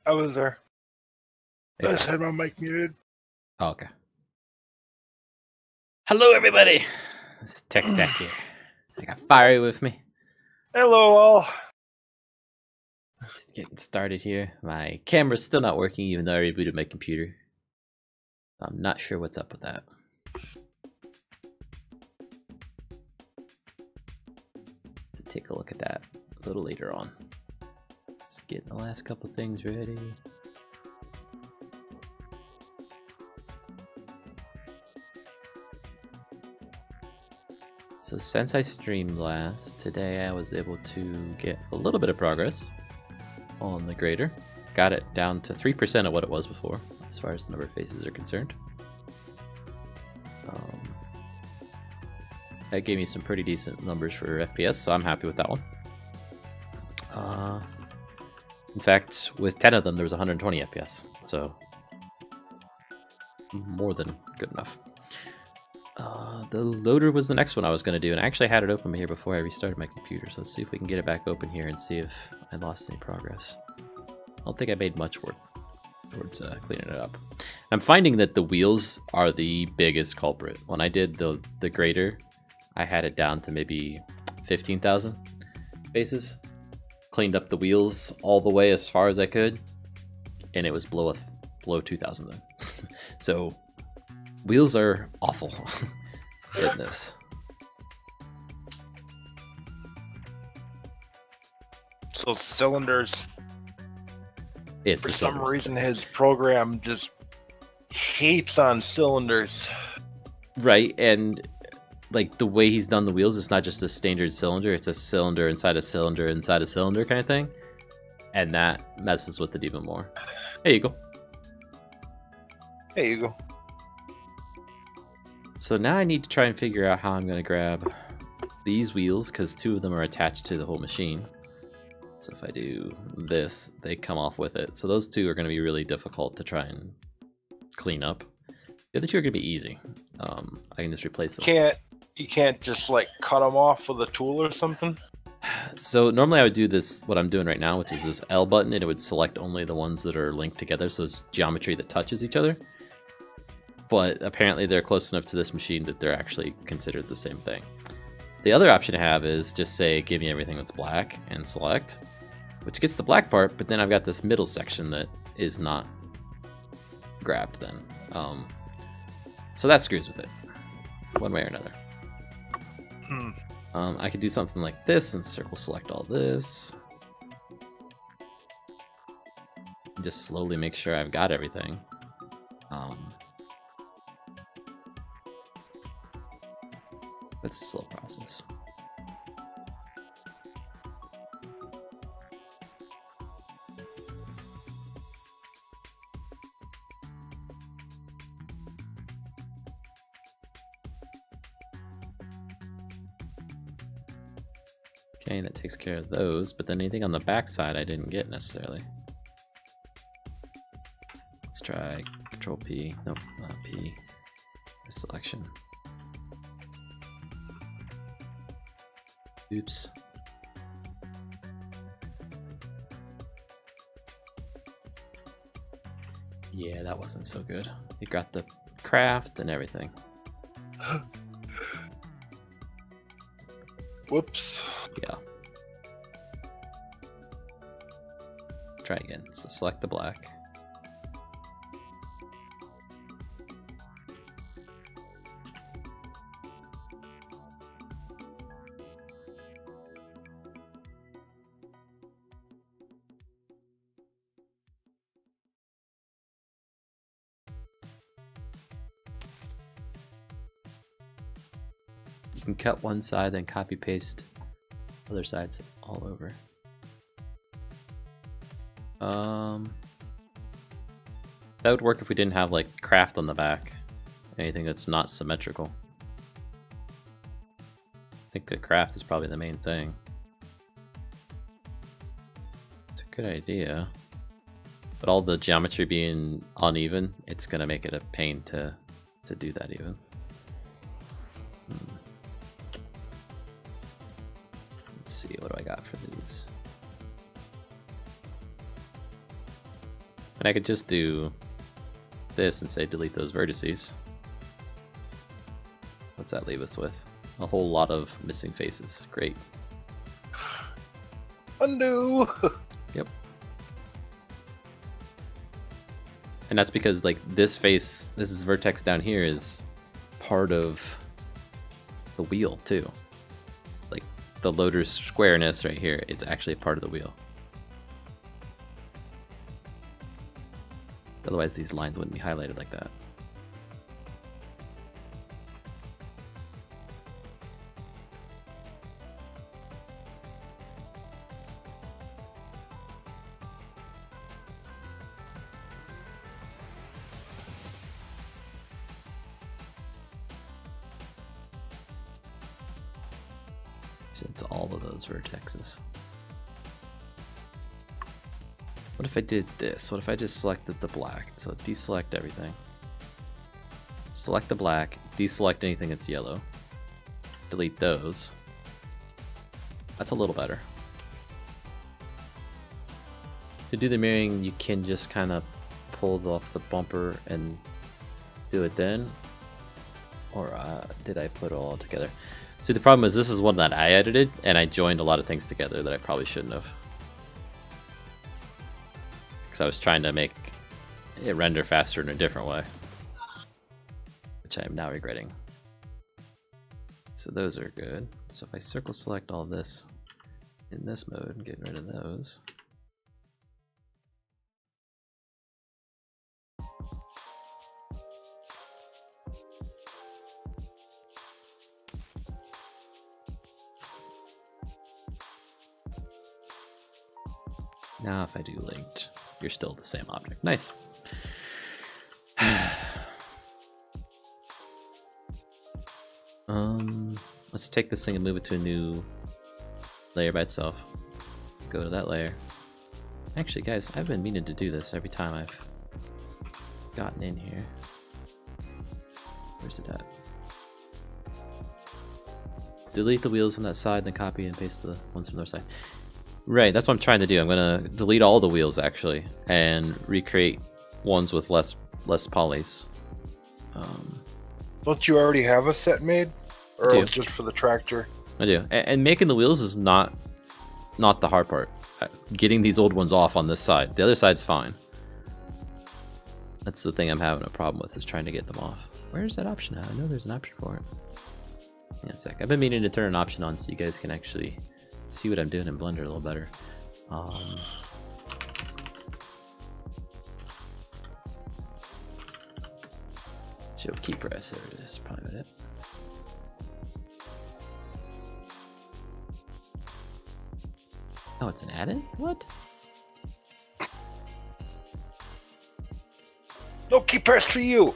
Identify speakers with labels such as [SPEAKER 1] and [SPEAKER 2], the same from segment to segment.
[SPEAKER 1] I was there. I
[SPEAKER 2] Yeah.
[SPEAKER 1] just had my mic muted.
[SPEAKER 2] Oh, okay. Hello, everybody. It's TechStack here. I got Fiery with me.
[SPEAKER 1] Hello, all.
[SPEAKER 2] Just getting started here. My camera's still not working, even though I rebooted my computer. I'm not sure what's up with that. To take a look at that a little later on. Let's get the last couple things ready. So since I streamed last, today I was able to get a little bit of progress on the grader. Got it down to 3% of what it was before, as far as the number of faces are concerned. That gave me some pretty decent numbers for FPS, so I'm happy with that one. In fact, with 10 of them, there was 120 FPS, so more than good enough. The loader was the next one I was going to do, and I actually had it open here before I restarted my computer, so let's see if we can get it back open here and see if I lost any progress. I don't think I made much work towards cleaning it up. I'm finding that the wheels are the biggest culprit. When I did the grader, I had it down to maybe 15,000 faces. Cleaned up the wheels all the way as far as I could, and it was below 2,000 then. So wheels are awful. Goodness.
[SPEAKER 1] So cylinders.
[SPEAKER 2] It's
[SPEAKER 1] For some reason, his program just hates on cylinders.
[SPEAKER 2] Right, and like the way he's done the wheels, it's not just a standard cylinder, it's a cylinder inside a cylinder inside a cylinder kind of thing. And that messes with it even more. There you go.
[SPEAKER 1] There you go.
[SPEAKER 2] So now I need to try and figure out how I'm going to grab these wheels, because 2 of them are attached to the whole machine. So if I do this, they come off with it. So those 2 are going to be really difficult to try and clean up. The other 2 are going to be easy. I can just replace them.
[SPEAKER 1] You can't just like cut them off with a tool or something?
[SPEAKER 2] So normally I would do this, what I'm doing right now, which is this L button, and it would select only the ones that are linked together, so it's geometry that touches each other. But apparently they're close enough to this machine that they're actually considered the same thing. The other option I have is just say, give me everything that's black, and select, which gets the black part, but then I've got this middle section that is not grabbed then. So that screws with it, one way or another. I could do something like this and circle select all this. Just slowly make sure I've got everything. It's a slow process. Okay, that takes care of those, but then anything on the back side I didn't get necessarily. Let's try Control P. Nope, not P. Selection. Oops. Yeah, that wasn't so good. You got the craft and everything.
[SPEAKER 1] Whoops.
[SPEAKER 2] Yeah. Try again. So select the black. You can cut one side, then copy paste other sides all over. That would work if we didn't have like craft on the back. Anything that's not symmetrical. I think the craft is probably the main thing. It's a good idea. But all the geometry being uneven, it's gonna make it a pain to do that even. Let's see, what do I got for these? And I could just do this and say delete those vertices. What's that leave us with? A whole lot of missing faces. Great.
[SPEAKER 1] Undo.
[SPEAKER 2] Yep. And that's because like this face, this is vertex down here is part of the wheel too. Like the loader's squareness right here, it's actually a part of the wheel. Otherwise these lines wouldn't be highlighted like that. It's all of those vertexes. What if I did this? What if I just selected the black? So deselect everything. Select the black, deselect anything that's yellow. Delete those. That's a little better. To do the mirroring, you can just kind of pull off the bumper and do it then. Or did I put it all together? See, the problem is this is one that I edited, and I joined a lot of things together that I probably shouldn't have. Because I was trying to make it render faster in a different way. Which I am now regretting. So those are good. So if I circle select all this in this mode and get rid of those. Now if I do linked, you're still the same object. Nice. Let's take this thing and move it to a new layer by itself. Go to that layer. Actually, guys, I've been meaning to do this every time I've gotten in here. Where's it at? Delete the wheels on that side, then copy and paste the ones from the other side. Right, that's what I'm trying to do. I'm gonna delete all the wheels actually, and recreate ones with less polys.
[SPEAKER 1] Don't you already have a set made, or it's just for the tractor?
[SPEAKER 2] I do, and making the wheels is not the hard part. Getting these old ones off on this side. The other side's fine. That's the thing I'm having a problem with, is trying to get them off. Where's that option at? I know there's an option for it. Yeah, a sec. I've been meaning to turn an option on so you guys can actually see what I'm doing in Blender a little better. Show key press, there it is, probably it. Oh, it's an add-in? What?
[SPEAKER 1] No key press for you!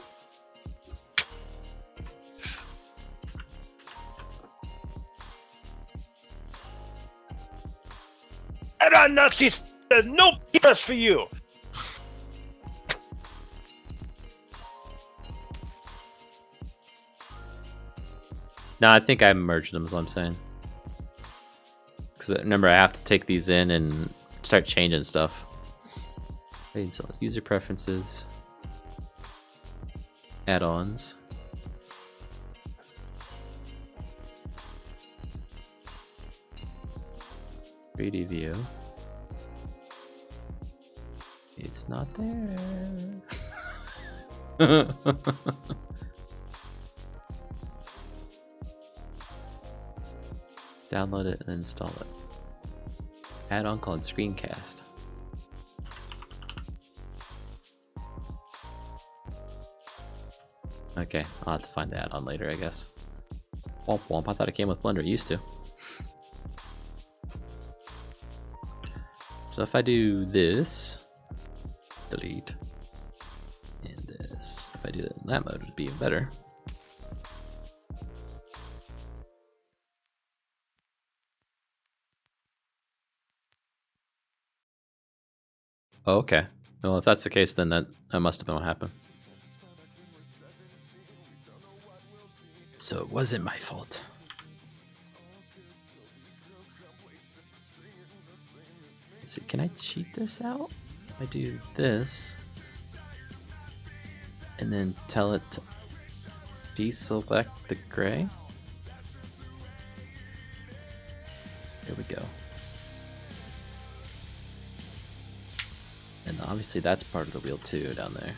[SPEAKER 1] And Nazi says no key press for you!
[SPEAKER 2] No, I think I merged them is what I'm saying. Because remember, I have to take these in and start changing stuff. So user preferences, add-ons. Pretty view. It's not there. Download it and install it. Add-on called Screencast. Okay, I'll have to find the add-on later, I guess. Womp womp, I thought it came with Blender, it used to. So if I do this, delete, and this, if I do that in that mode, it would be even better. Oh, okay. Well, if that's the case, then that must have been what happened. So it wasn't my fault. Let's see, can I cheat this out? I do this, and then tell it to deselect the gray. There we go. And obviously that's part of the wheel too down there.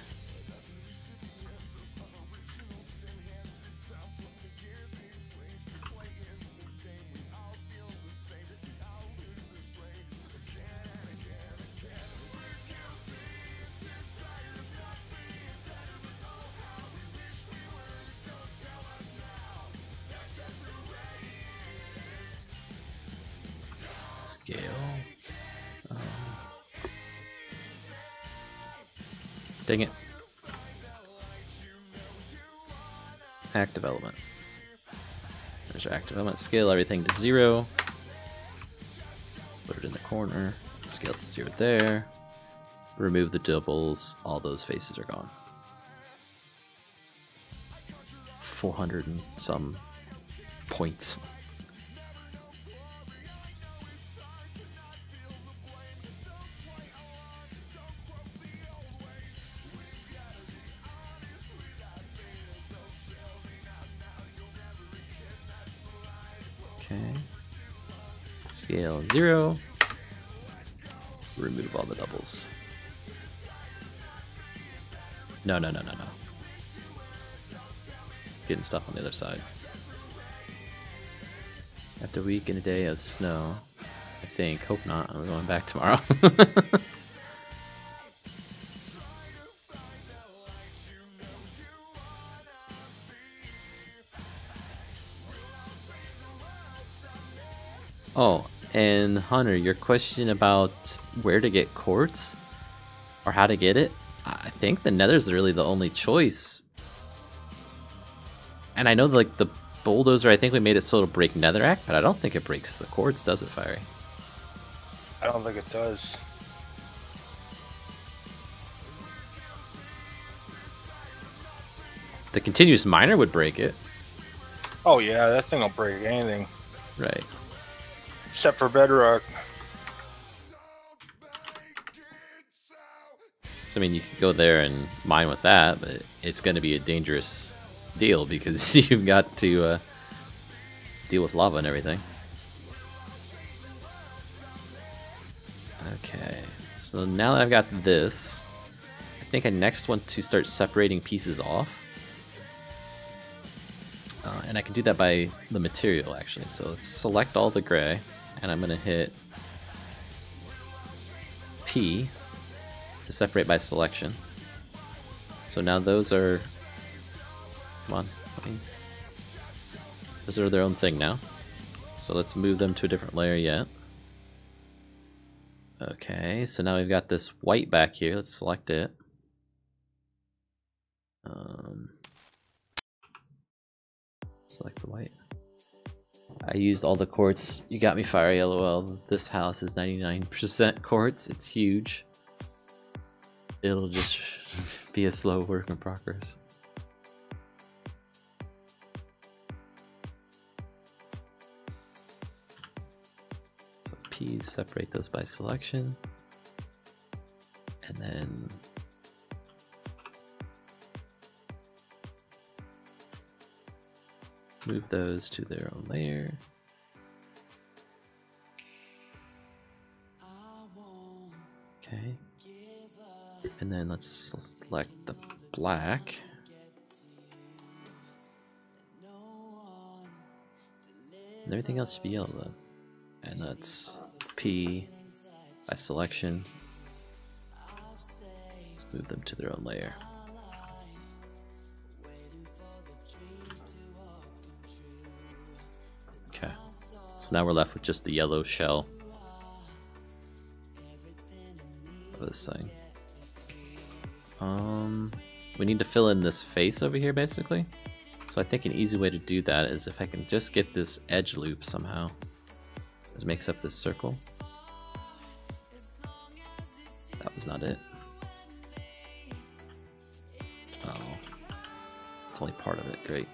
[SPEAKER 2] Scale. Dang it. Act development. There's our act development. Scale everything to 0. Put it in the corner. Scale to 0 there. Remove the doubles. All those faces are gone. 400 and some points. Okay. Scale 0. Remove all the doubles. No. Getting stuff on the other side. After a week and a day of snow, I think. Hope not. I'm going back tomorrow. Oh, and Hunter, your question about where to get quartz or how to get it, I think the nether's really the only choice. And I know like the bulldozer, I think we made it so it'll break netherrack, but I don't think it breaks the quartz, does it, Fiery?
[SPEAKER 1] I don't think it does.
[SPEAKER 2] The continuous miner would break it.
[SPEAKER 1] Oh yeah, that thing will break anything.
[SPEAKER 2] Right.
[SPEAKER 1] Except for bedrock.
[SPEAKER 2] So I mean, you could go there and mine with that, but it's going to be a dangerous deal because you've got to deal with lava and everything. Okay, so now that I've got this, I think I next want to start separating pieces off. And I can do that by the material, actually. So let's select all the gray, and I'm going to hit P to separate by selection. So now those are... Come on. Those are their own thing now. So let's move them to a different layer yet. Okay, so now we've got this white back here. Let's select it. Select the white. I used all the quartz. You got me, Fiery, LOL. This house is 99% quartz. It's huge. It'll just be a slow work in progress. So P, separate those by selection. And then move those to their own layer. Okay. And then let's select the black. And everything else should be yellow though. And that's P by selection. Move them to their own layer. Okay, so now we're left with just the yellow shell of this thing. We need to fill in this face over here basically. So I think an easy way to do that is if I can just get this edge loop somehow. This makes up this circle. That was not it. Oh, it's only part of it, great.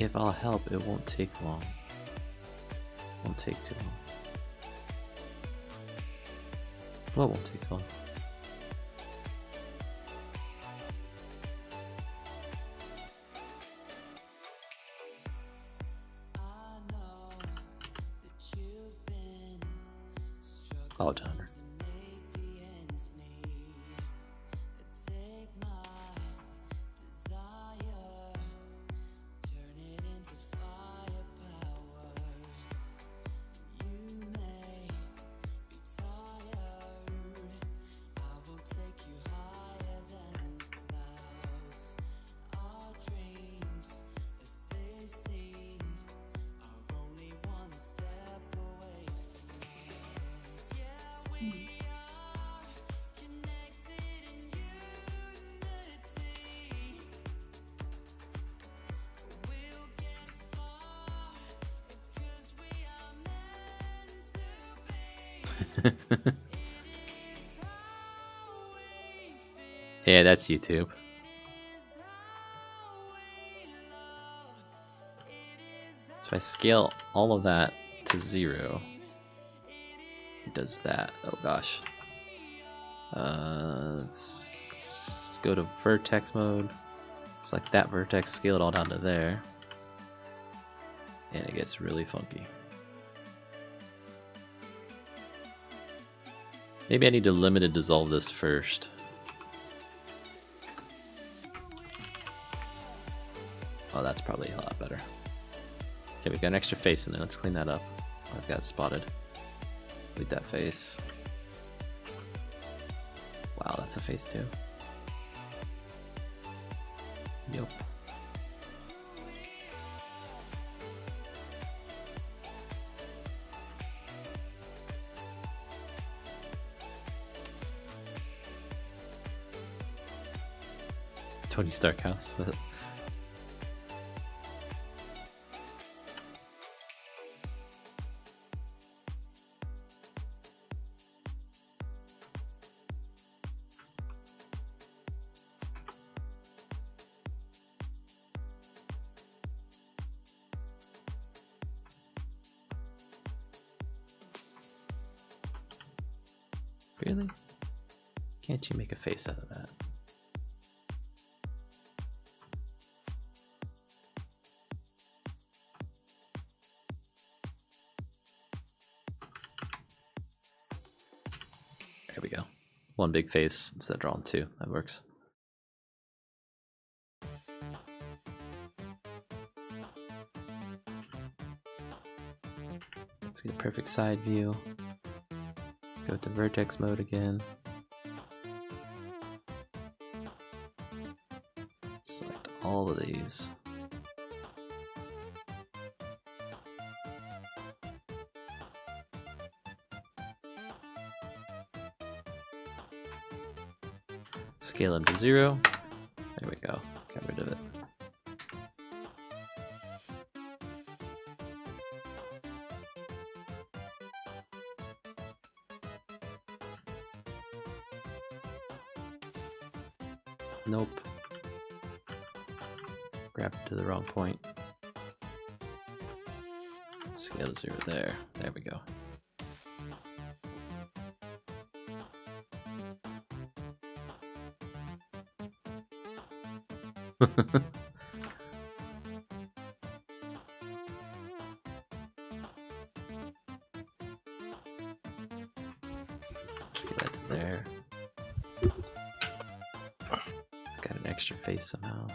[SPEAKER 2] If I'll help, it won't take long. Won't take too long. Well, it won't take long. Oh, Donner. Yeah, that's YouTube. So I scale all of that to 0. It does that. Oh gosh. Let's go to vertex mode. Select that vertex, scale it all down to there. And it gets really funky. Maybe I need to limited dissolve this first. Oh, that's probably a lot better. Okay, we've got an extra face in there. Let's clean that up. I've got it spotted. Delete that face. Wow, that's a face too. Yup. Tony Stark house. Really? Can't you make a face out of that? There we go. One big face instead of drawing two. That works. Let's get a perfect side view. Go to vertex mode again. Select all of these. Scale them to 0. There we go. Got rid of it. Nope. Grab it to the wrong point. Scale to 0 there. There we go. Let's get that to there. It's got an extra face somehow.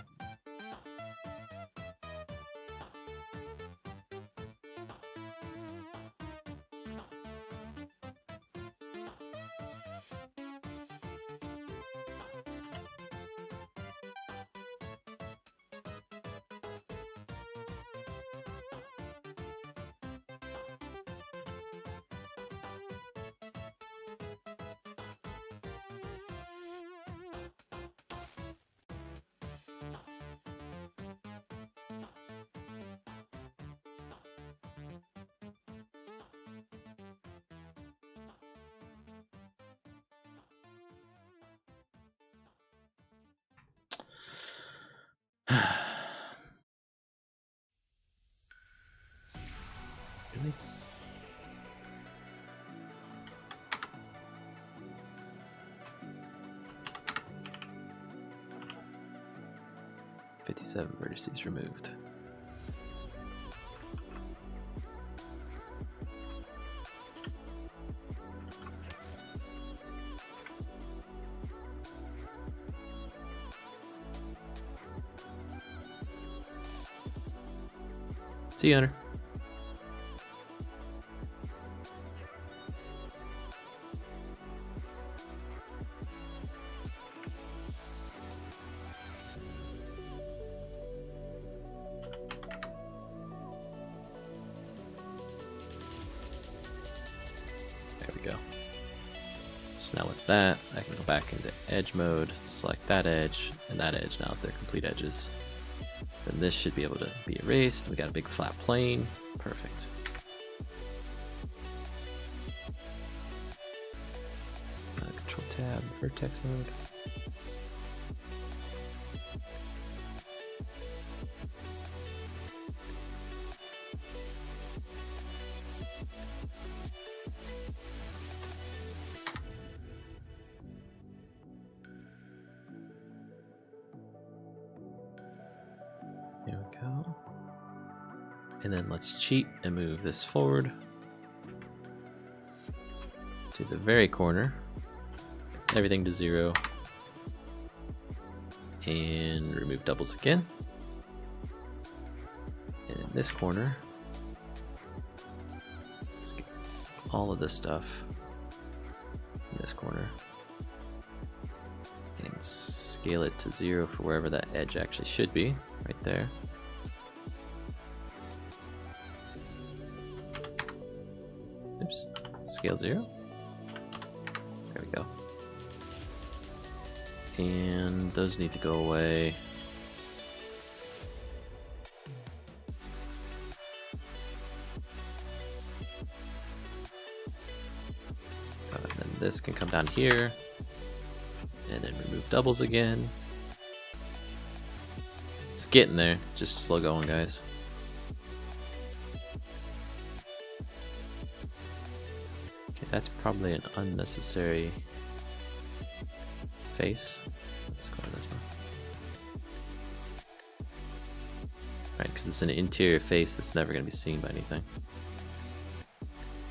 [SPEAKER 2] 57 vertices removed. See you, Hunter. There we go. So now with that, I can go back into edge mode, select that edge, and that edge now that they're complete edges. Then this should be able to be erased. We got a big flat plane. Perfect. Control tab, vertex mode. There we go. And then let's cheat and move this forward to the very corner. Everything to 0. And remove doubles again. And in this corner, let's get all of this stuff in this corner. And scale it to 0 for wherever that edge actually should be. Right there. Oops. Scale 0. There we go. And those need to go away. And then this can come down here. And then remove doubles again. It's getting there. Just slow going, guys. Okay, that's probably an unnecessary face. Let's go this one. Right, because it's an interior face that's never going to be seen by anything.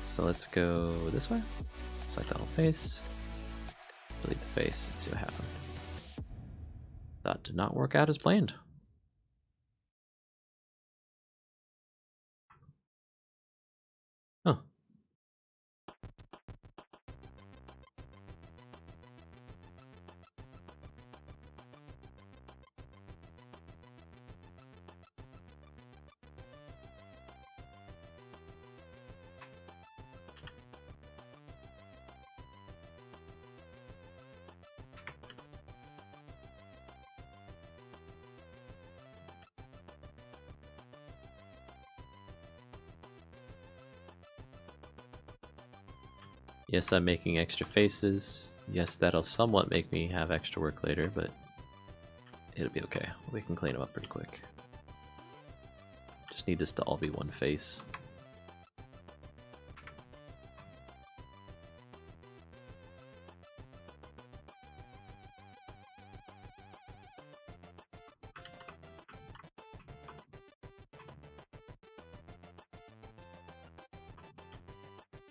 [SPEAKER 2] So let's go this way. Select the whole face. Delete the face and see what happened. That did not work out as planned. Huh. Yes, I'm making extra faces. Yes, that'll somewhat make me have extra work later, but it'll be okay. We can clean them up pretty quick. Just need this to all be one face.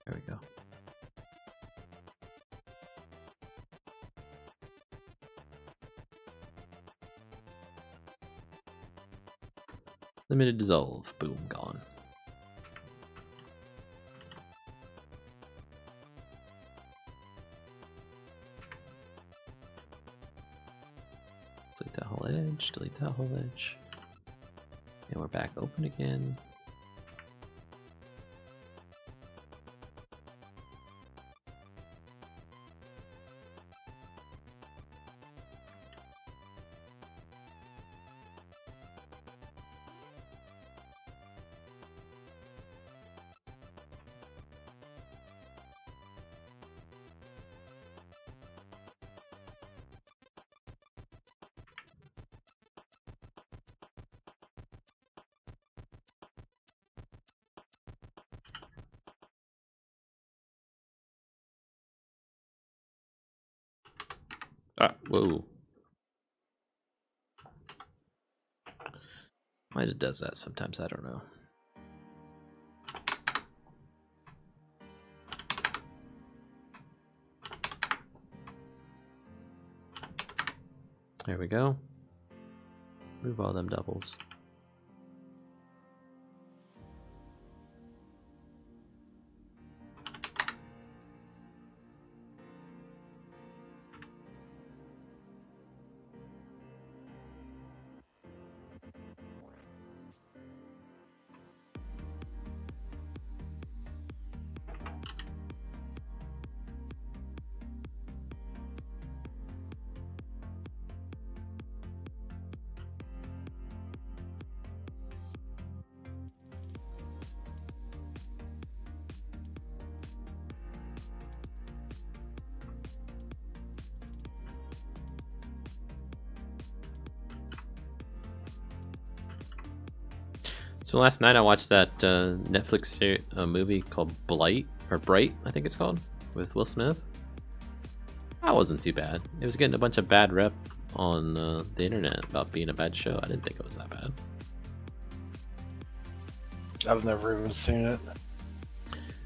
[SPEAKER 2] There we go. Limited dissolve. Boom, gone. Delete that whole edge, delete that whole edge. And we're back open again. Ah, whoa. Might it does that sometimes, I don't know. There we go. Move all them doubles. So last night I watched that Netflix movie called Blight, or Bright, I think it's called, with Will Smith. That wasn't too bad. It was getting a bunch of bad rep on the internet about being a bad show. I didn't think it was that bad.
[SPEAKER 1] I've never even seen it.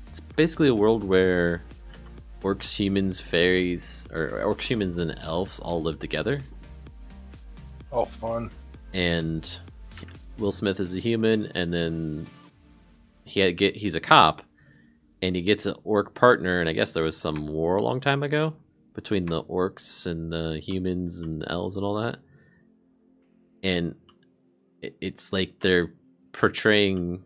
[SPEAKER 2] It's basically a world where orcs, humans, fairies, or orcs, humans, and elves all live together.
[SPEAKER 1] Oh, fun.
[SPEAKER 2] And Will Smith is a human, and then he's a cop, and he gets an orc partner, and I guess there was some war a long time ago between the orcs and the humans and the elves and all that. And it's like they're portraying...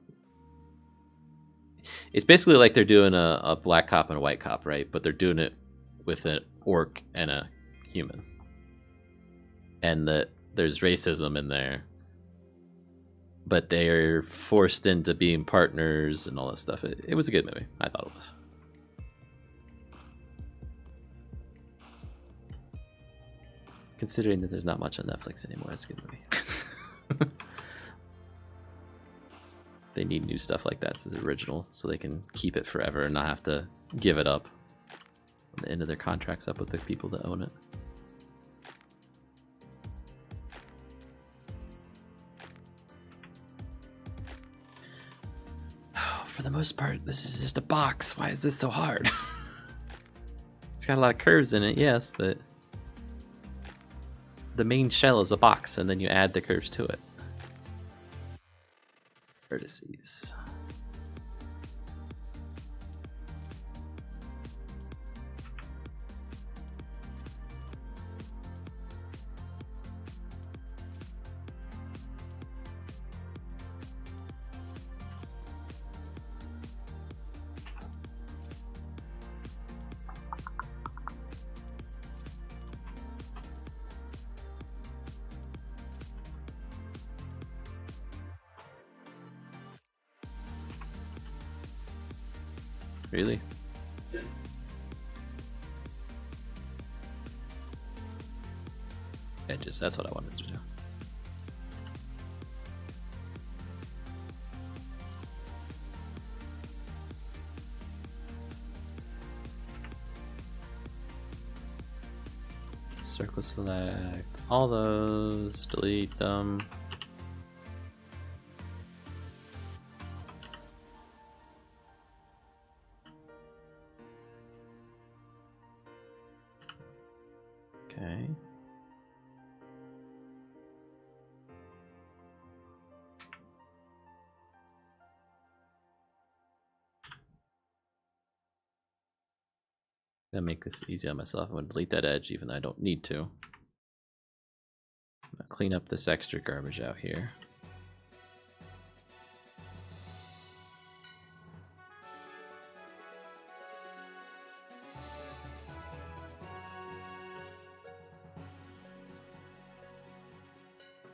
[SPEAKER 2] It's basically like they're doing a black cop and a white cop, right? But they're doing it with an orc and a human. And there's racism in there. But they're forced into being partners and all that stuff. It was a good movie. I thought it was. Considering that there's not much on Netflix anymore, it's a good movie. They need new stuff like that as original so they can keep it forever and not have to give it up when the end of their contract's up with the people that own it. For the most part, this is just a box. Why is this so hard? It's got a lot of curves in it, yes, but the main shell is a box, and then you add the curves to it. Vertices. Really? Edges, that's what I wanted to do. Circle select all those, delete them. Okay. Gonna make this easy on myself. I'm gonna delete that edge even though I don't need to. I'm gonna clean up this extra garbage out here.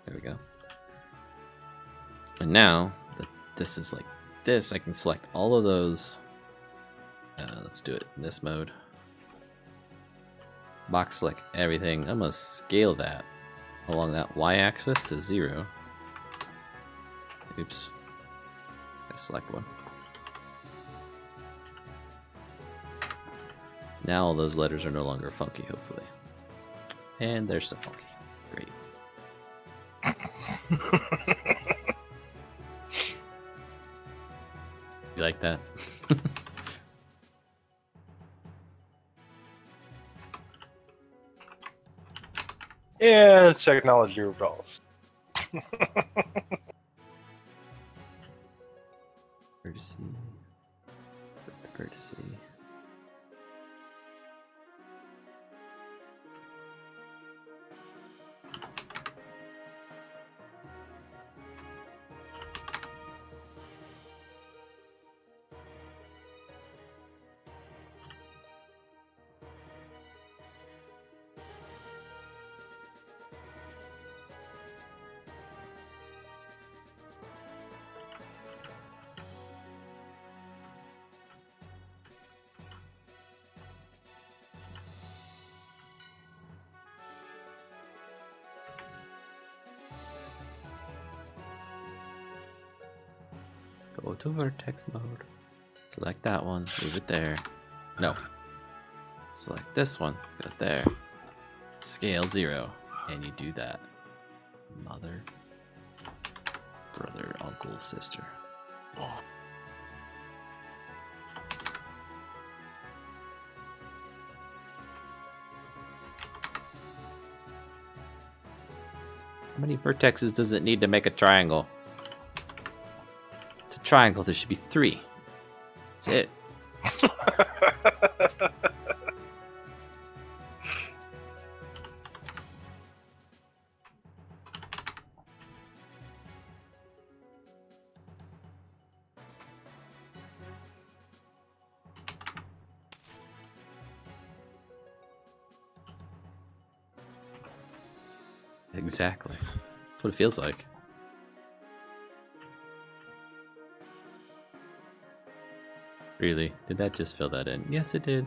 [SPEAKER 2] There we go. And now that this is like this, I can select all of those. Let's do it in this mode. Box select everything. I'm gonna scale that along that y-axis to 0. Oops. I select one. Now all those letters are no longer funky, hopefully. And they're still funky. Great. You like that?
[SPEAKER 1] And technology rebels.
[SPEAKER 2] Courtesy. With the courtesy. Go to vertex mode. Select that one, move it there. No. Select this one, go there. Scale 0, and you do that. Mother, brother, uncle, sister.
[SPEAKER 1] Oh.
[SPEAKER 2] How many vertexes does it need to make a triangle? To triangle, there should be 3. That's it. Exactly. That's what it feels like. Really? Did that just fill that in? Yes, it did.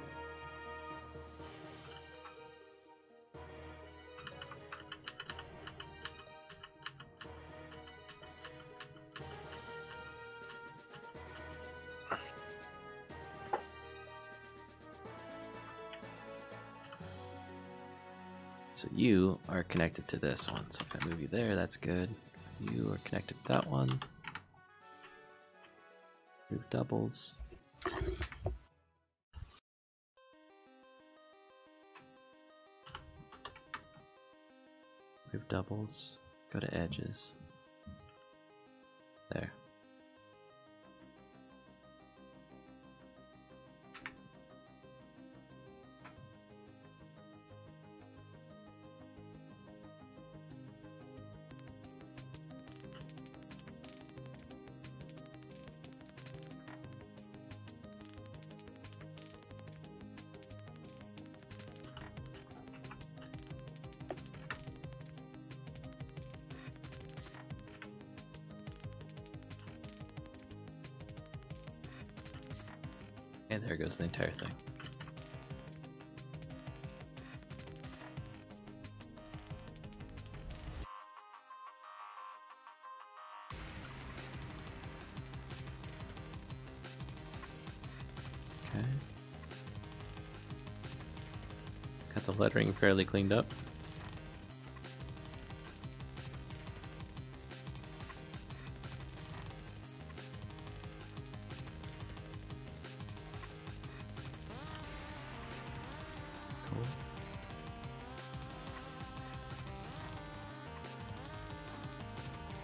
[SPEAKER 2] So you are connected to this one. So if I move you there, that's good. You are connected to that one. Move doubles. Move doubles. Go to edges. There. And there goes the entire thing. Okay. Got the lettering fairly cleaned up.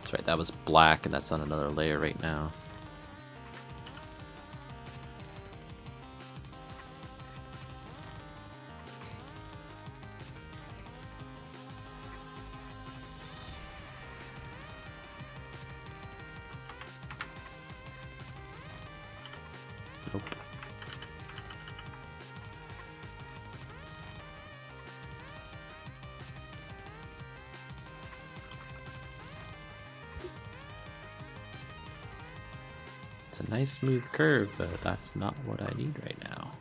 [SPEAKER 2] That's right, that was black, and that's on another layer right now. Nope. It's a nice smooth curve, but that's not what I need right now.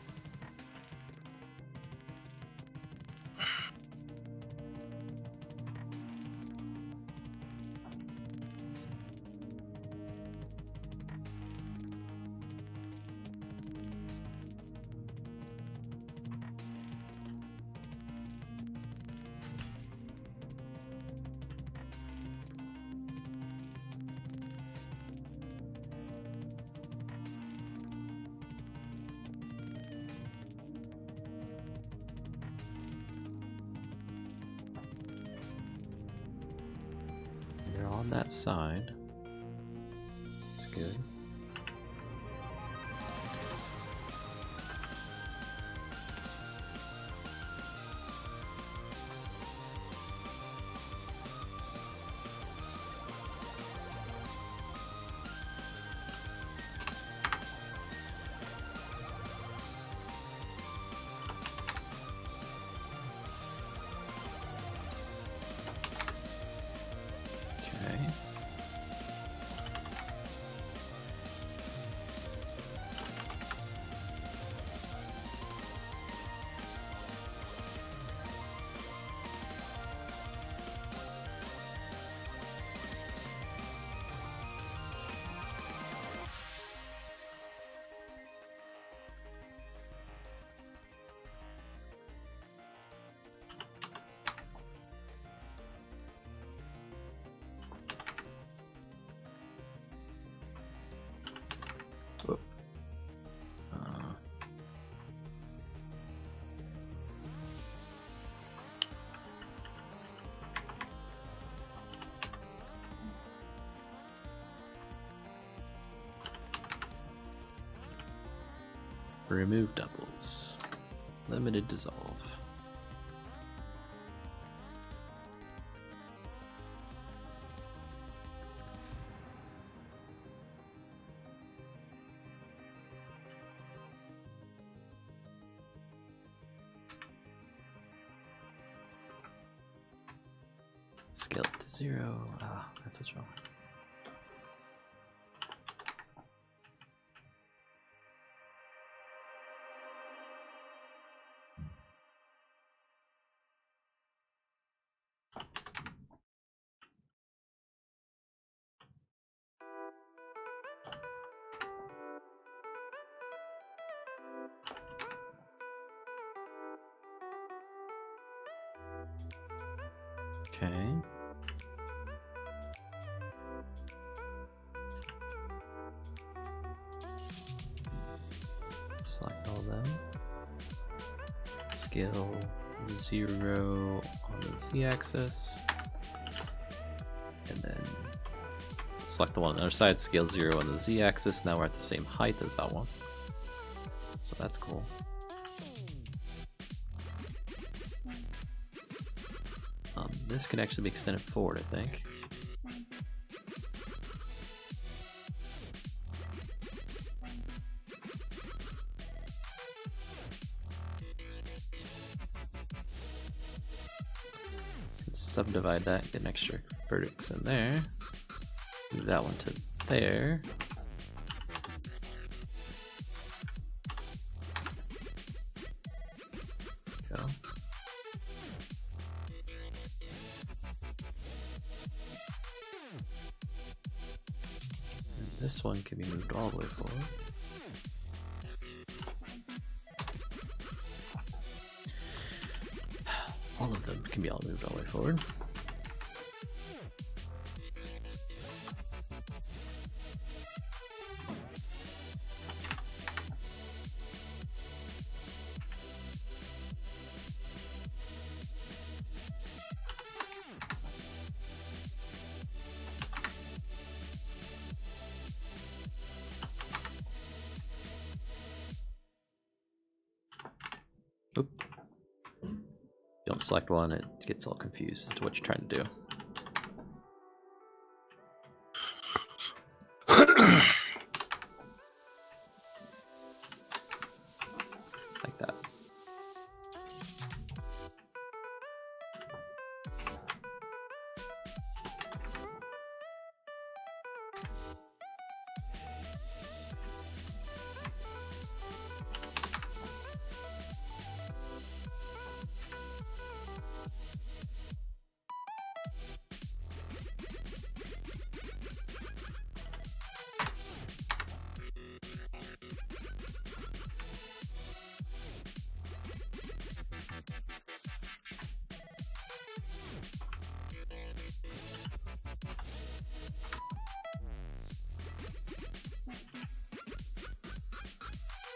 [SPEAKER 2] on that side. That's good. Remove doubles. Limited dissolve. Scale it to 0. Ah, that's what's wrong. Okay. Select all of them. Scale 0 on the z-axis. And then select the one on the other side, scale 0 on the z-axis. Now we're at the same height as that one. So that's cool. This can actually be extended forward, I think. Let's subdivide that, get an extra vertex in there. Move that one to there. Go. This one can be moved all the way forward. All of them can be all moved all the way forward. Oop. You don't select one, it gets all confused as to what you're trying to do. Like that.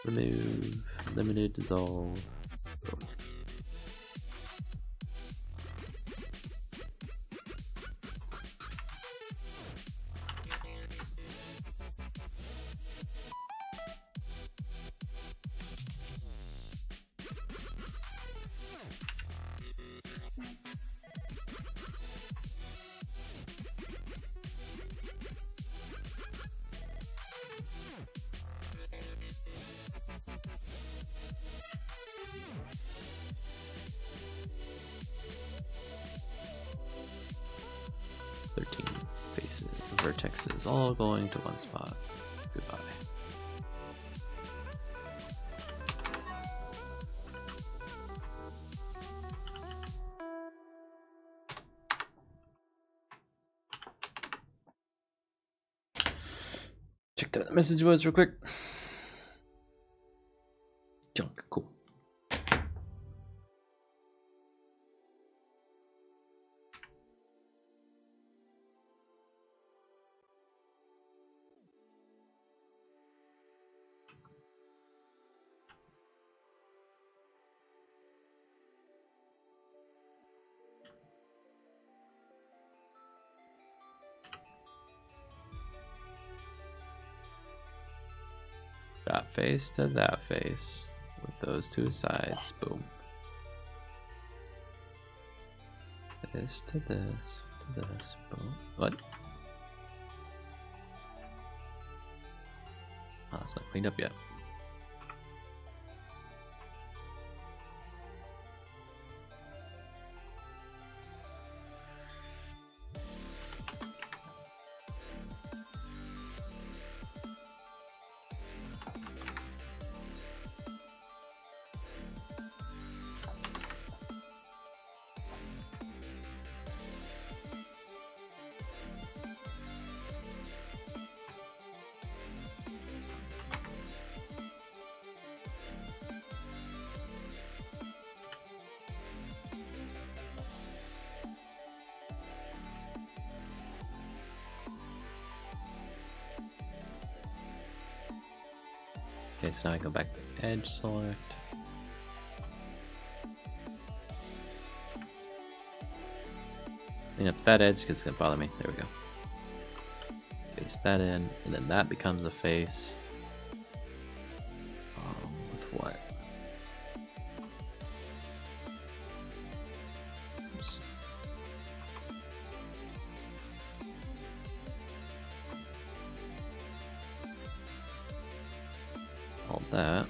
[SPEAKER 2] Remove, limited, dissolve. vertexes all going to one spot. Goodbye. Check that message was real quick. Junk, cool. That face to that face with those two sides. Boom. This to this to this. Boom. What? Oh, it's not cleaned up yet. Okay, so now I go back to edge select. Clean up that edge because it's gonna bother me. There we go. Face that in, and then that becomes a face. With what? Oops. All that.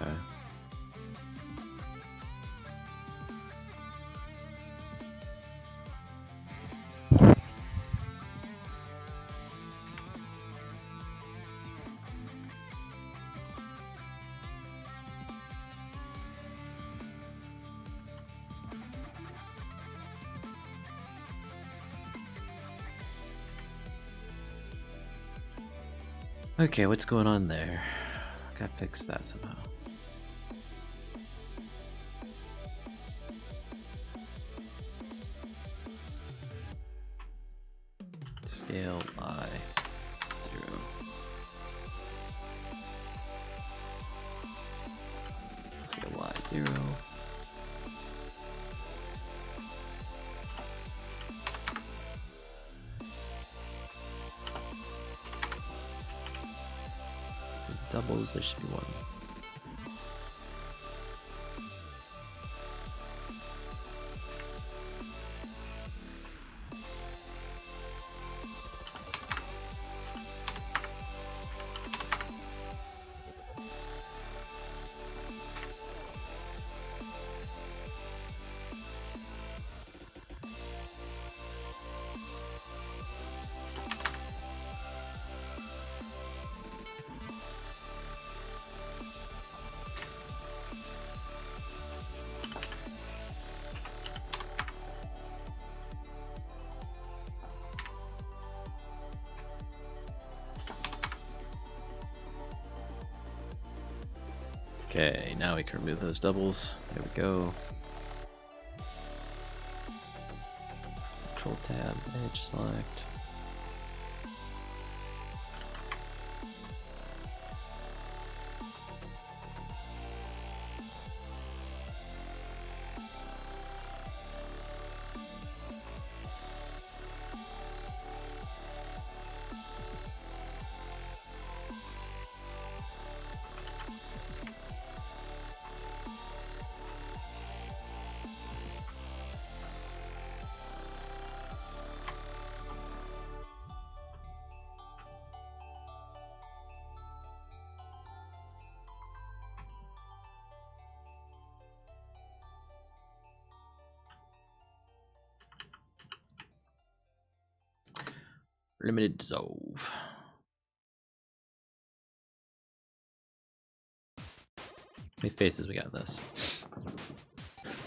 [SPEAKER 2] Okay. Okay, what's going on there? Gotta fix that somehow. Scale by 0. Scale y 0. Doubles, there should be one. Okay, now we can remove those doubles. There we go. Control tab, edge select. Limited dissolve. How many faces we got in this?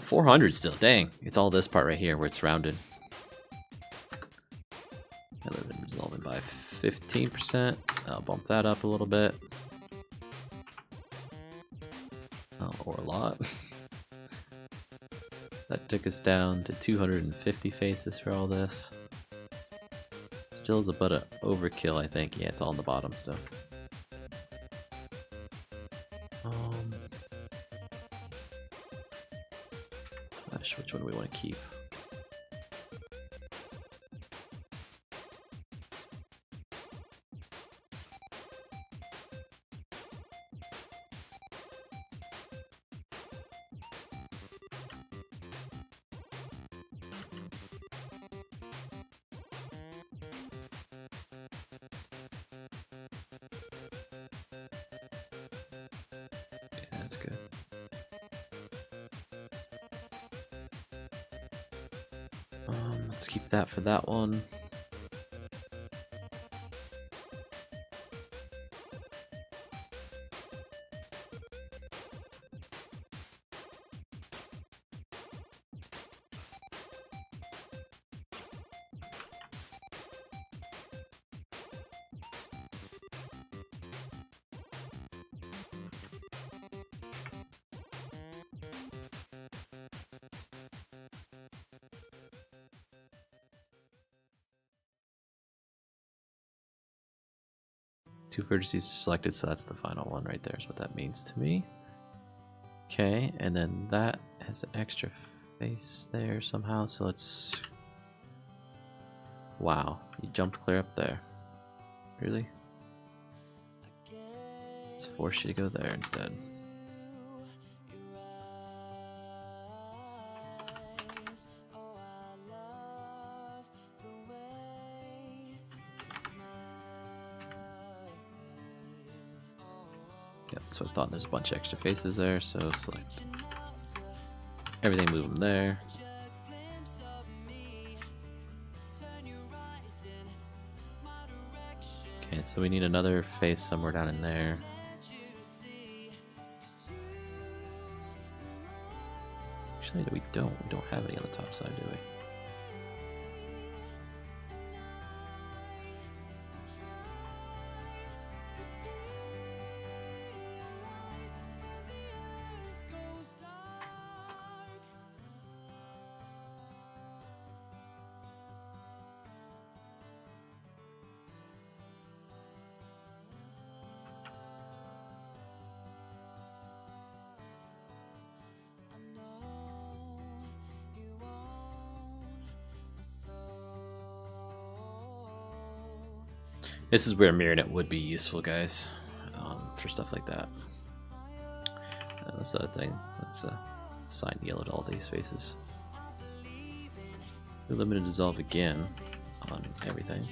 [SPEAKER 2] 400 still, dang. It's all this part right here where it's rounded. I limited dissolving by 15%. I'll bump that up a little bit. Oh, or a lot. That took us down to 250 faces for all this. Still is a bit of overkill, I think. Yeah, it's all on the bottom still. Gosh, which one do we want to keep? That's good. Let's keep that for that one. Two vertices selected, so that's the final one right there is what that means to me. Okay, and then that has an extra face there somehow, so let's... Wow, you jumped clear up there. Really? Let's force you to go there instead. So I thought there's a bunch of extra faces there, so select everything, move them there. Okay, so we need another face somewhere down in there. Actually, we don't have any on the top side, do we? This is where MirrorNet would be useful, guys, for stuff like that. That's the other thing. Let's assign yellow to all these faces. We limited dissolve again on everything.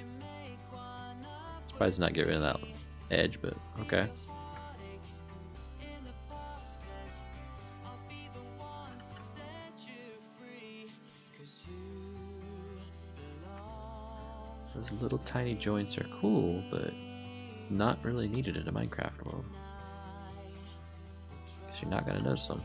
[SPEAKER 2] Surprised to not get rid of that edge, but okay. Those little tiny joints are cool, but not really needed in a Minecraft world. Because you're not going to notice them.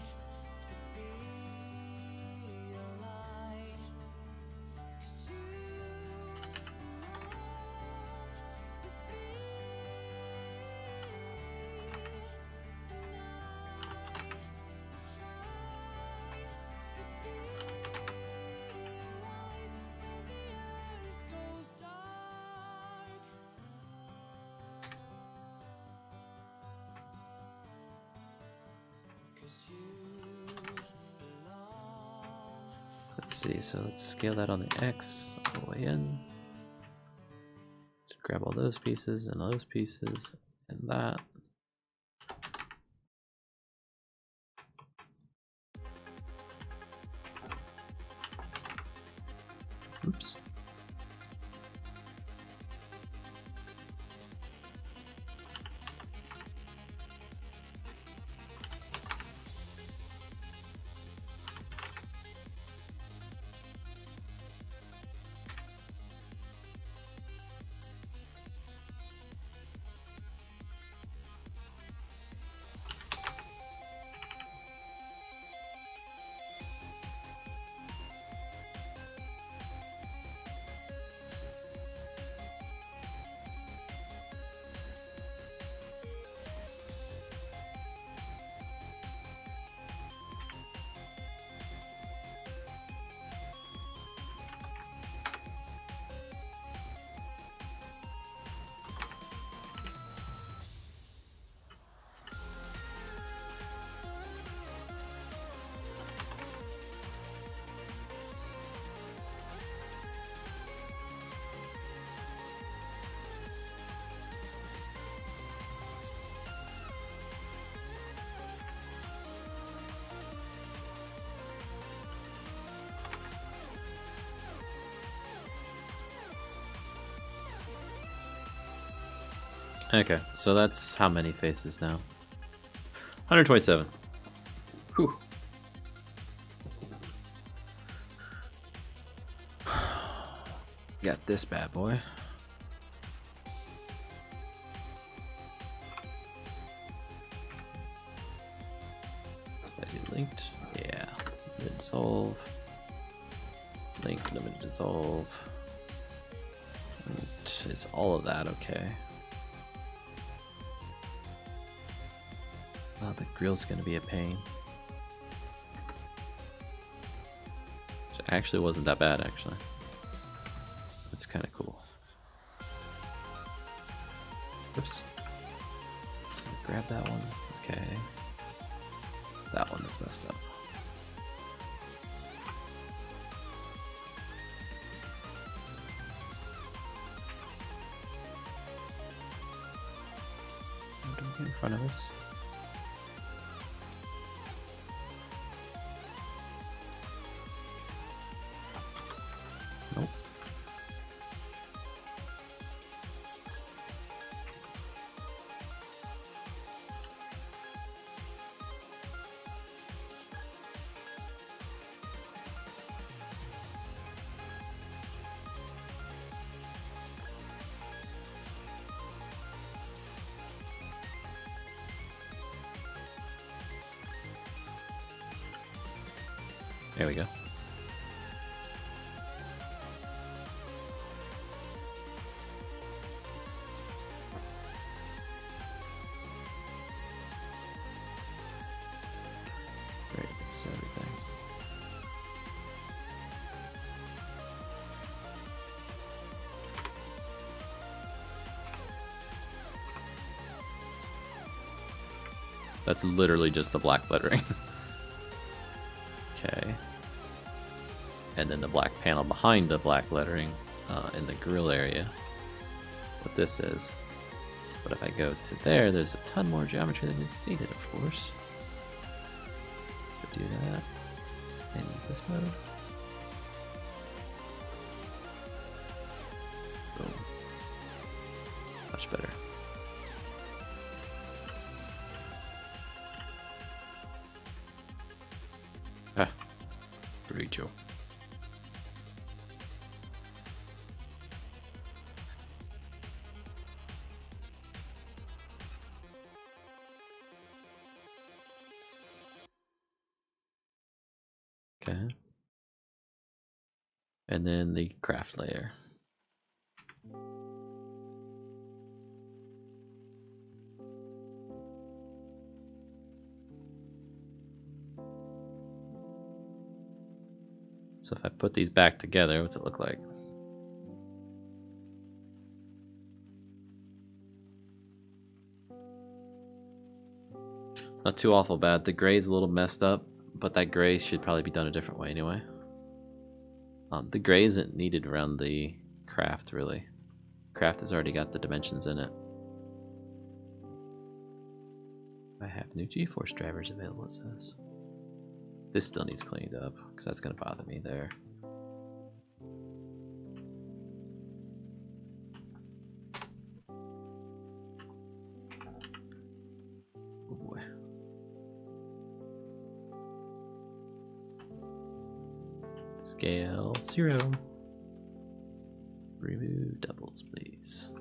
[SPEAKER 2] Let's see, so let's scale that on the X all the way in. Let's grab all those pieces and that. Oops. Okay, so that's how many faces now? 127. Whew. Got this bad boy. Linked. Yeah. Limited dissolve. Link, limited dissolve. Is all of that okay? Oh, the grill's gonna be a pain. Which actually wasn't that bad, actually. That's kind of cool. Oops. So grab that one. Okay. It's that one that's messed up. Don't get in front of us. Nope. There we go. Great, that's everything. That's literally just the black lettering. Okay. And then the black panel behind the black lettering in the grill area. What this is. But if I go to there, there's a ton more geometry than is needed, of course. So do that in this mode. Boom. Much better. Ah, burrito. Okay. And then the craft layer. So if I put these back together, what's it look like? Not too awful bad. The gray's a little messed up, but that gray should probably be done a different way anyway. The gray isn't needed around the craft, really. Craft has already got the dimensions in it. I have new G-Force drivers available, it says. This still needs cleaned up, because that's going to bother me there. Oh boy. Scale 0. Remove doubles, please.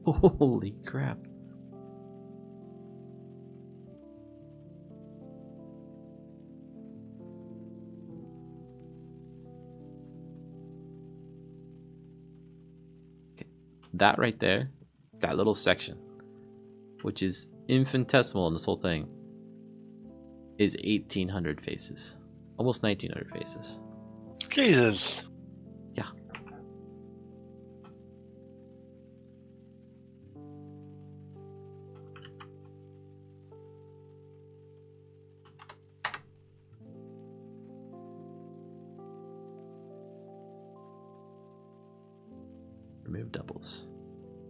[SPEAKER 2] Holy crap. Okay. That right there, that little section, which is infinitesimal in this whole thing, is 1,800 faces. Almost 1,900 faces.
[SPEAKER 1] Jesus.
[SPEAKER 2] Yeah. Remove doubles.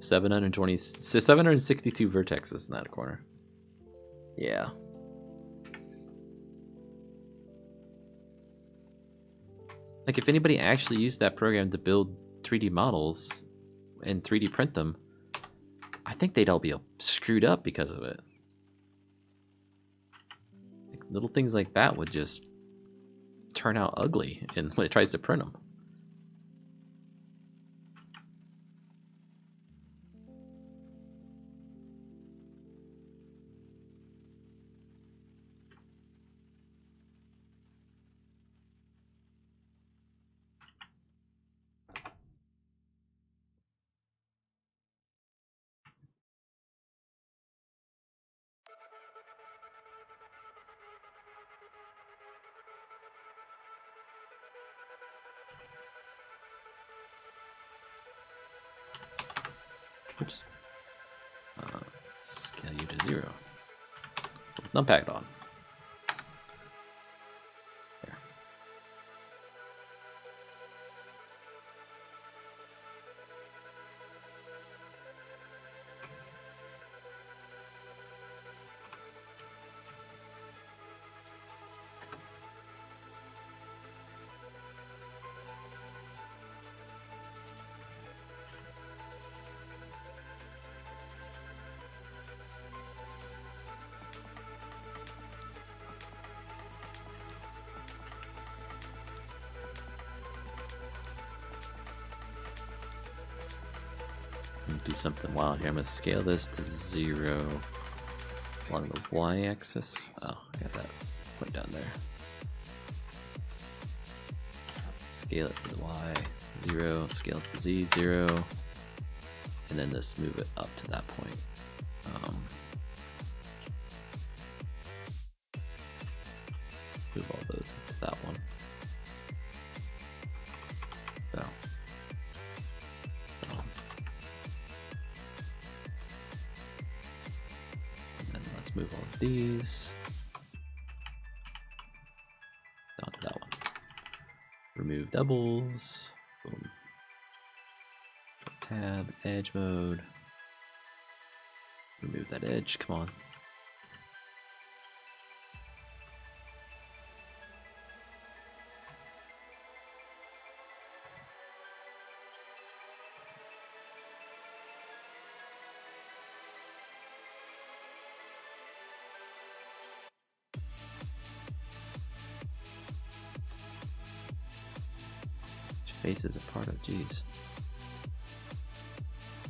[SPEAKER 2] 762 vertexes in that corner. Yeah. Like, if anybody actually used that program to build 3D models and 3D print them, I think they'd all be screwed up because of it. Like, little things like that would just turn out ugly when it tries to print them. Oops. Scale you to 0. Numpad on. There. Do something wild here. I'm going to scale this to 0 along the y-axis. Oh, I got that point down there. Scale it to the y, 0, scale it to z, 0, and then just move it up to that point. Move all those up to that one. So. Move all of these down to that one. Remove doubles. Boom. Tab, edge mode. Remove that edge. Come on. Face is a part of, geez.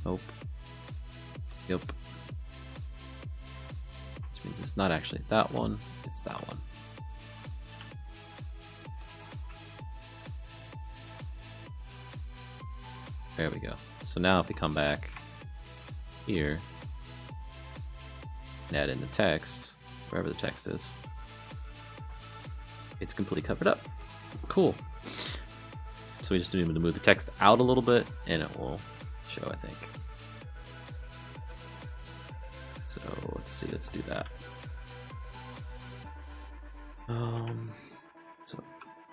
[SPEAKER 2] Nope. Yep. Which means it's not actually that one, it's that one. There we go. So now if we come back here and add in the text, wherever the text is. It's completely covered up. Cool. So we just need to move the text out a little bit and it will show, I think. So let's see, let's do that. So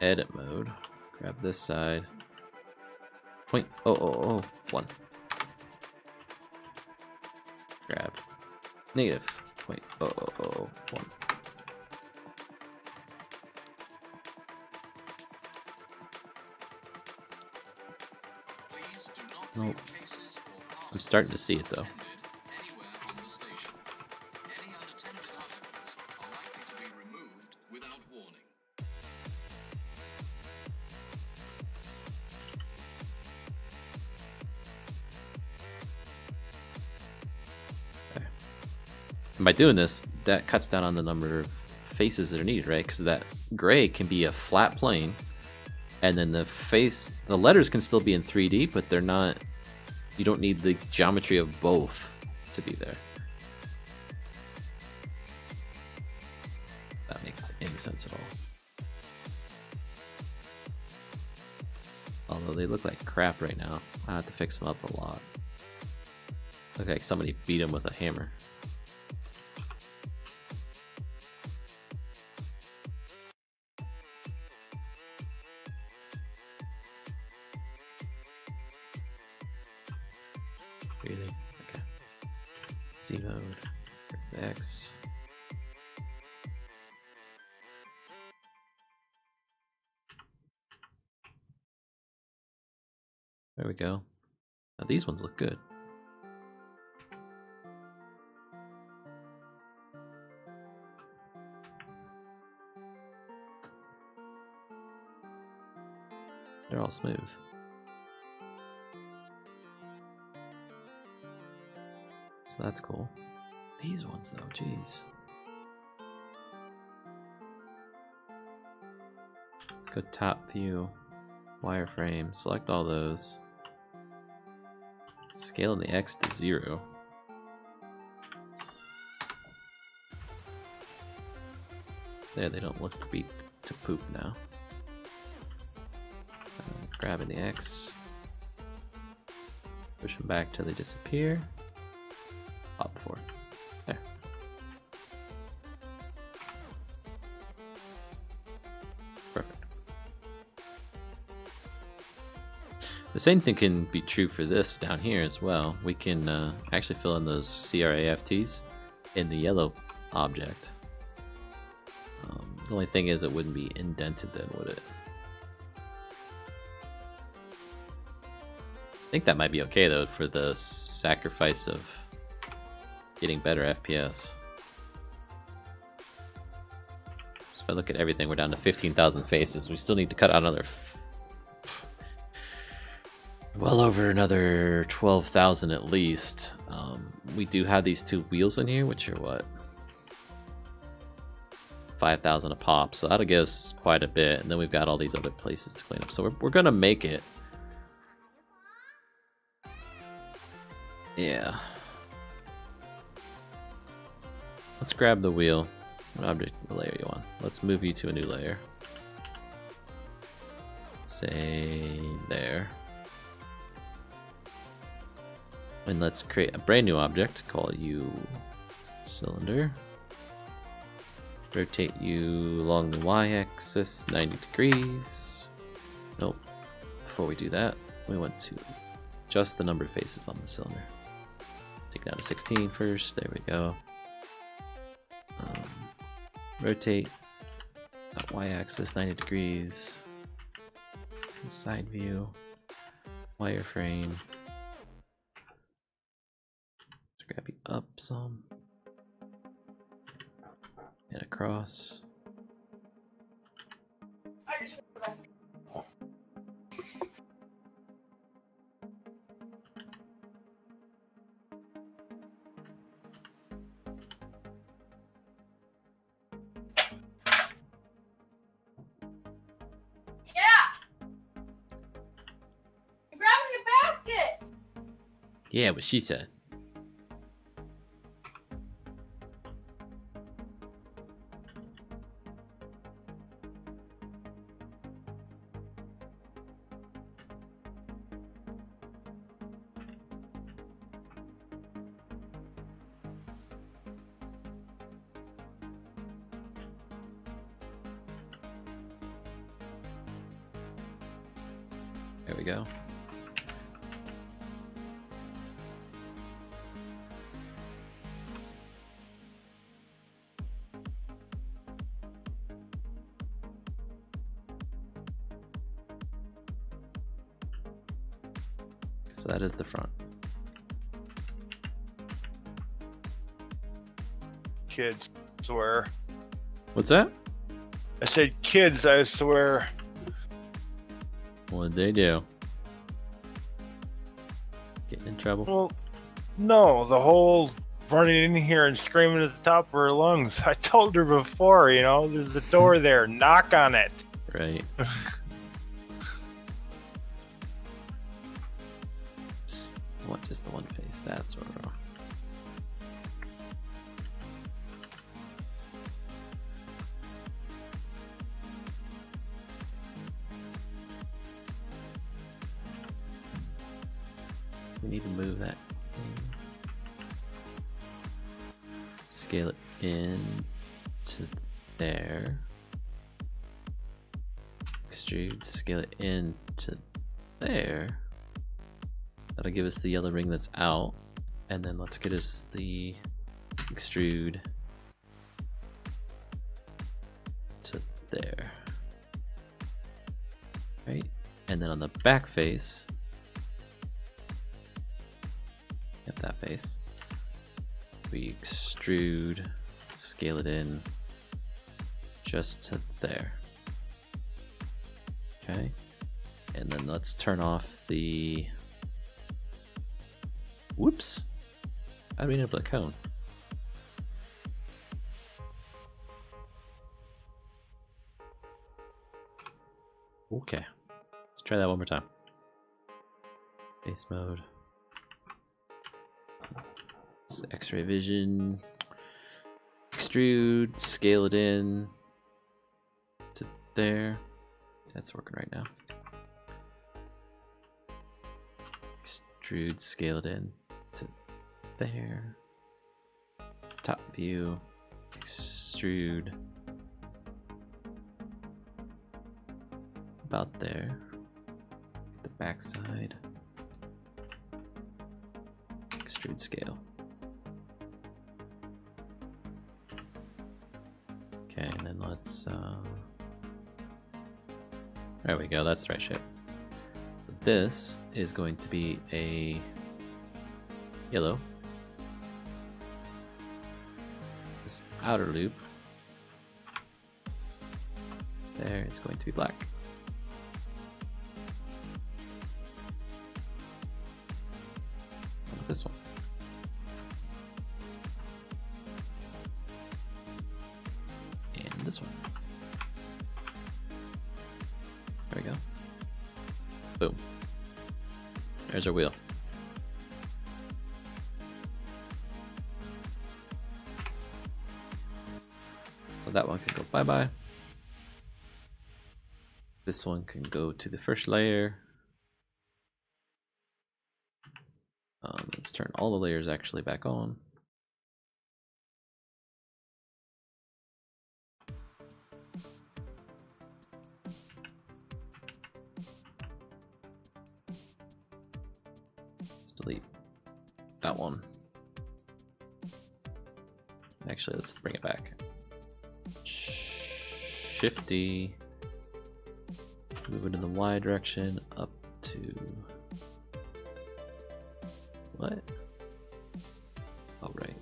[SPEAKER 2] edit mode, grab this side. 0.0001. Grab native 0.0001. Nope. I'm starting to see it though. And by doing this, that cuts down on the number of faces that are needed, right? Because that gray can be a flat plane, and then the letters can still be in 3D, but they're not, you don't need the geometry of both to be there. If that makes any sense at all. Although they look like crap right now. I have to fix them up a lot. Look like somebody beat them with a hammer. Breathing. Okay. C mode. X. There we go. Now these ones look good. They're all smooth. So that's cool. These ones though, jeez. Let's go top view, wireframe, select all those. Scale the X to 0. There, they don't look beat to poop now. Grabbing the X. Push them back till they disappear. Pop forward. There. Perfect. The same thing can be true for this down here as well. We can actually fill in those CRAFTs in the yellow object. The only thing is it wouldn't be indented then, would it? I think that might be okay though for the sacrifice of getting better FPS. So if I look at everything, we're down to 15,000 faces. We still need to cut out another well over another 12,000 at least. We do have these two wheels in here, which are what? 5,000 a pop, so that'll give us quite a bit. And then we've got all these other places to clean up. So we're gonna make it. Yeah. Let's grab the wheel. What object layer you want? Let's move you to a new layer. Say there. And let's create a brand new object, call you cylinder. Rotate you along the y-axis 90 degrees. Nope. Before we do that, we want to adjust the number of faces on the cylinder. Take it down to 16 first. There we go. Rotate that y-axis 90 degrees. Side view. Wireframe. Let's grab you up some. And across. Yeah, what she said. There we go. So that is the front.
[SPEAKER 1] Kids, I swear.
[SPEAKER 2] What's that?
[SPEAKER 1] I said kids, I swear.
[SPEAKER 2] What'd they do? Getting in trouble?
[SPEAKER 1] Well, no, the whole running in here and screaming at the top of her lungs. I told her before, you know, there's a door there. Knock on it.
[SPEAKER 2] Right. Oops. I want just the one face. That's what we're on. So we need to move that thing. Scale it in to there. Extrude, scale it in to there. That'll give us the yellow ring that's out. And then let's get us the extrude to there. Right? And then on the back face, yep, that face, we extrude, scale it in just to there. Okay, and then let's turn off the, whoops, how do we enable a cone? Okay, let's try that one more time. Face mode. X-ray vision, extrude, scale it in to there. That's working right now. Extrude, scale it in to there. Top view, extrude about there. The back side, extrude, scale. Okay, and then let's, there we go, that's the right shape. This is going to be a yellow. This outer loop there is going to be black. What about this one? This one. There we go. Boom. There's our wheel. So that one can go bye-bye. This one can go to the first layer. Let's turn all the layers actually back on. Delete that one. Actually, let's bring it back. Shifty. Move it in the Y direction up to what? Oh, right.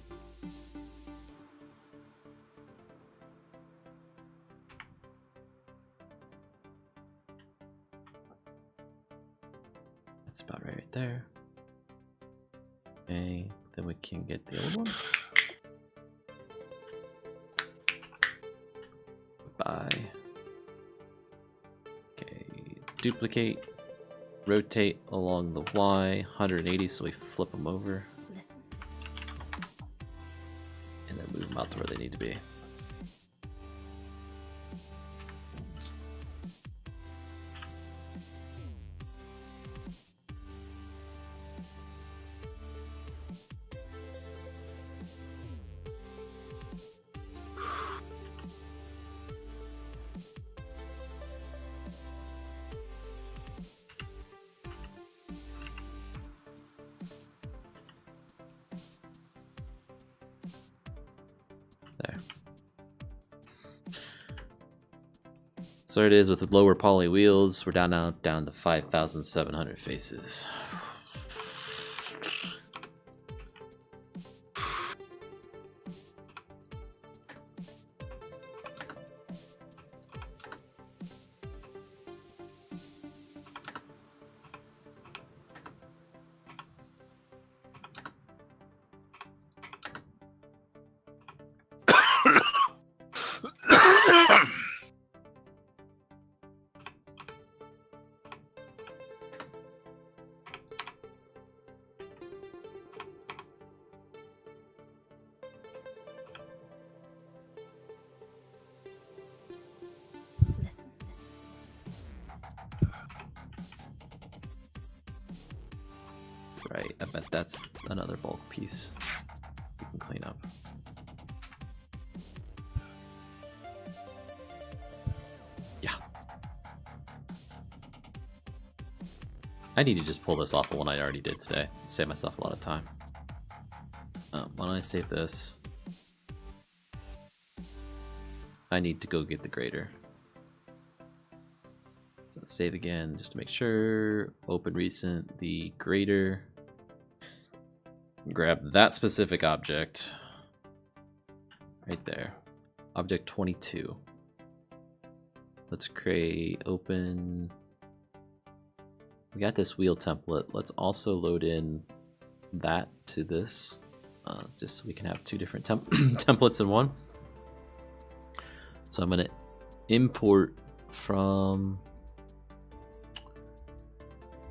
[SPEAKER 2] That's about right there. Okay, then we can get the old one. Bye. Okay, duplicate, rotate along the Y, 180, so we flip them over. And then move them out to where they need to be. So it is with lower poly wheels. We're down to 5,700 faces. Right, I bet that's another bulk piece we can clean up. Yeah. I need to just pull this off of one I already did today. Save myself a lot of time. Why don't I save this? I need to go get the grader. So save again just to make sure. Open recent, the grader. Grab that specific object right there. Object 22. Let's create open. We got this wheel template. Let's also load in that to this, just so we can have two different templates in one. So I'm going to import from.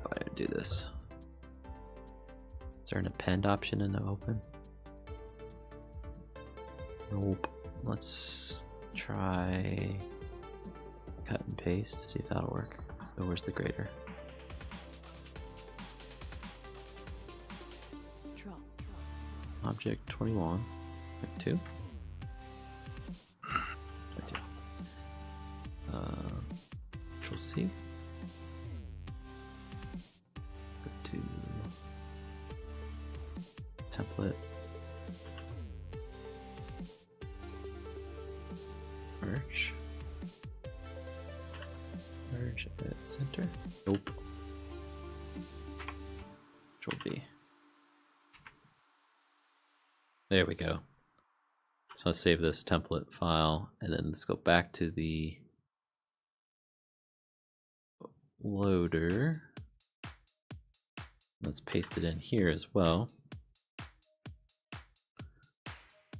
[SPEAKER 2] How do I do this? Is there an append option in the open? Nope. Let's try cut and paste, see if that'll work. So where's the grader? Object 21, 22. 22. Control C. Go to template. Merge. Merge at center. Nope. Control B. There we go. So let's save this template file and then let's go back to the loader. Let's paste it in here as well.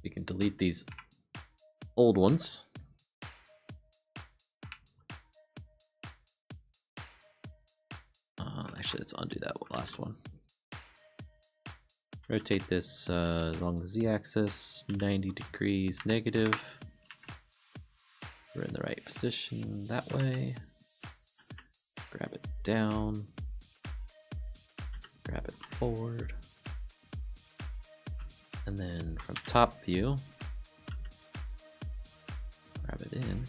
[SPEAKER 2] We can delete these old ones. Actually, let's undo that last one. Rotate this along the z-axis, 90 degrees negative. We're in the right position that way. Grab it down. Grab it forward. And then from top view, grab it in.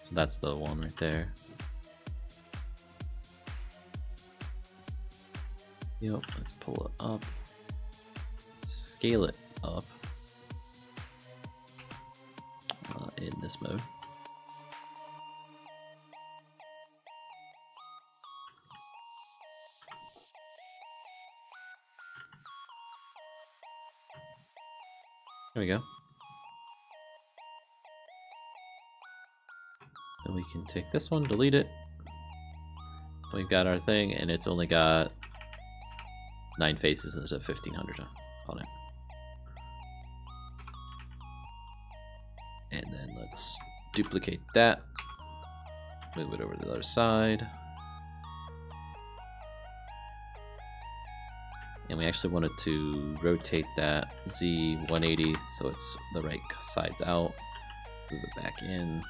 [SPEAKER 2] So that's the one right there. Yep, let's pull it up, scale it up in this mode. There we go. Then we can take this one, delete it. We've got our thing, and it's only got 9 faces instead of 1,500 on it. And then let's duplicate that. Move it over to the other side. And we actually wanted to rotate that Z 180 so it's the right sides out. Move it back in.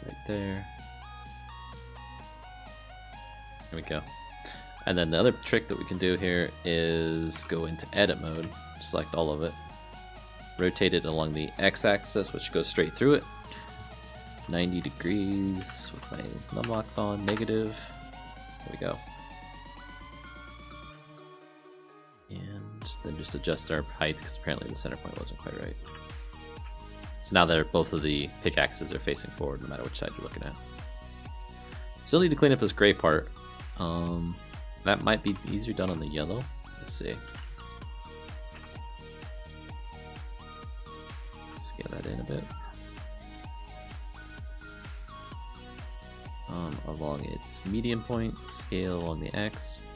[SPEAKER 2] Right there. There we go. And then the other trick that we can do here is go into edit mode, select all of it, rotate it along the x-axis, which goes straight through it, 90 degrees with my num locks on, negative, There we go. And then just adjust our height because apparently the center point wasn't quite right. So now that both of the pickaxes are facing forward, no matter which side you're looking at. Still need to clean up this gray part. That might be easier done on the yellow. Let's see. Scale that in a bit. Along its median point, scale along the X.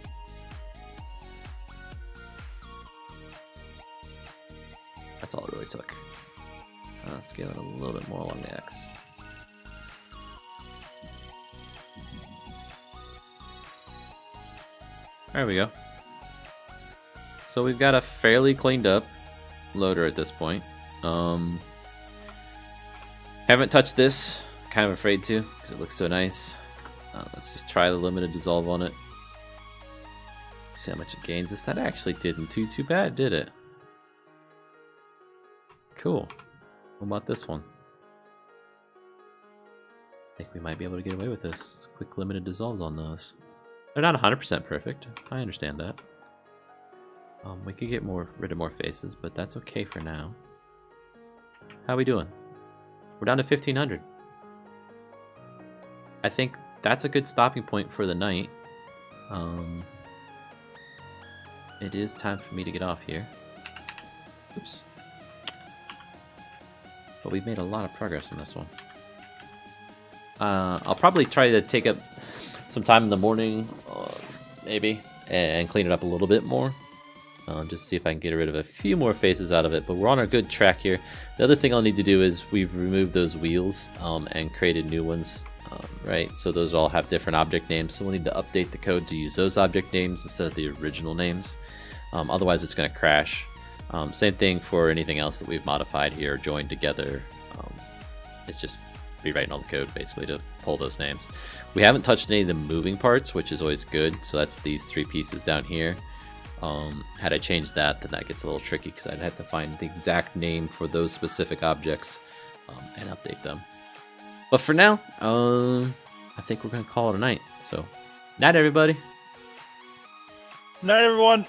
[SPEAKER 2] That's all it really took. Scale it a little bit more along the X. There we go. So we've got a fairly cleaned up loader at this point. Haven't touched this. Kind of afraid to because it looks so nice. Let's just try the limited dissolve on it. See how much it gains us. That actually didn't do too bad, did it? Cool. What about this one? I think we might be able to get away with this. Quick limited dissolves on those. They're not 100% perfect. I understand that. We could get rid of more faces, but that's okay for now. How are we doing? We're down to 1500. I think that's a good stopping point for the night. It is time for me to get off here. Oops. But we've made a lot of progress on this one. I'll probably try to take up some time in the morning, maybe, and clean it up a little bit more. Just see if I can get rid of a few more faces out of it, but we're on a good track here. The other thing I'll need to do is we've removed those wheels and created new ones, right? So those all have different object names, so we'll need to update the code to use those object names instead of the original names. Otherwise it's going to crash. Same thing for anything else that we've modified here, joined together. It's just rewriting all the code basically to pull those names. We haven't touched any of the moving parts, which is always good. So that's these three pieces down here. Had I changed that, then that gets a little tricky because I'd have to find the exact name for those specific objects and update them. But for now, I think we're going to call it a night. So, night everybody.
[SPEAKER 1] Night everyone.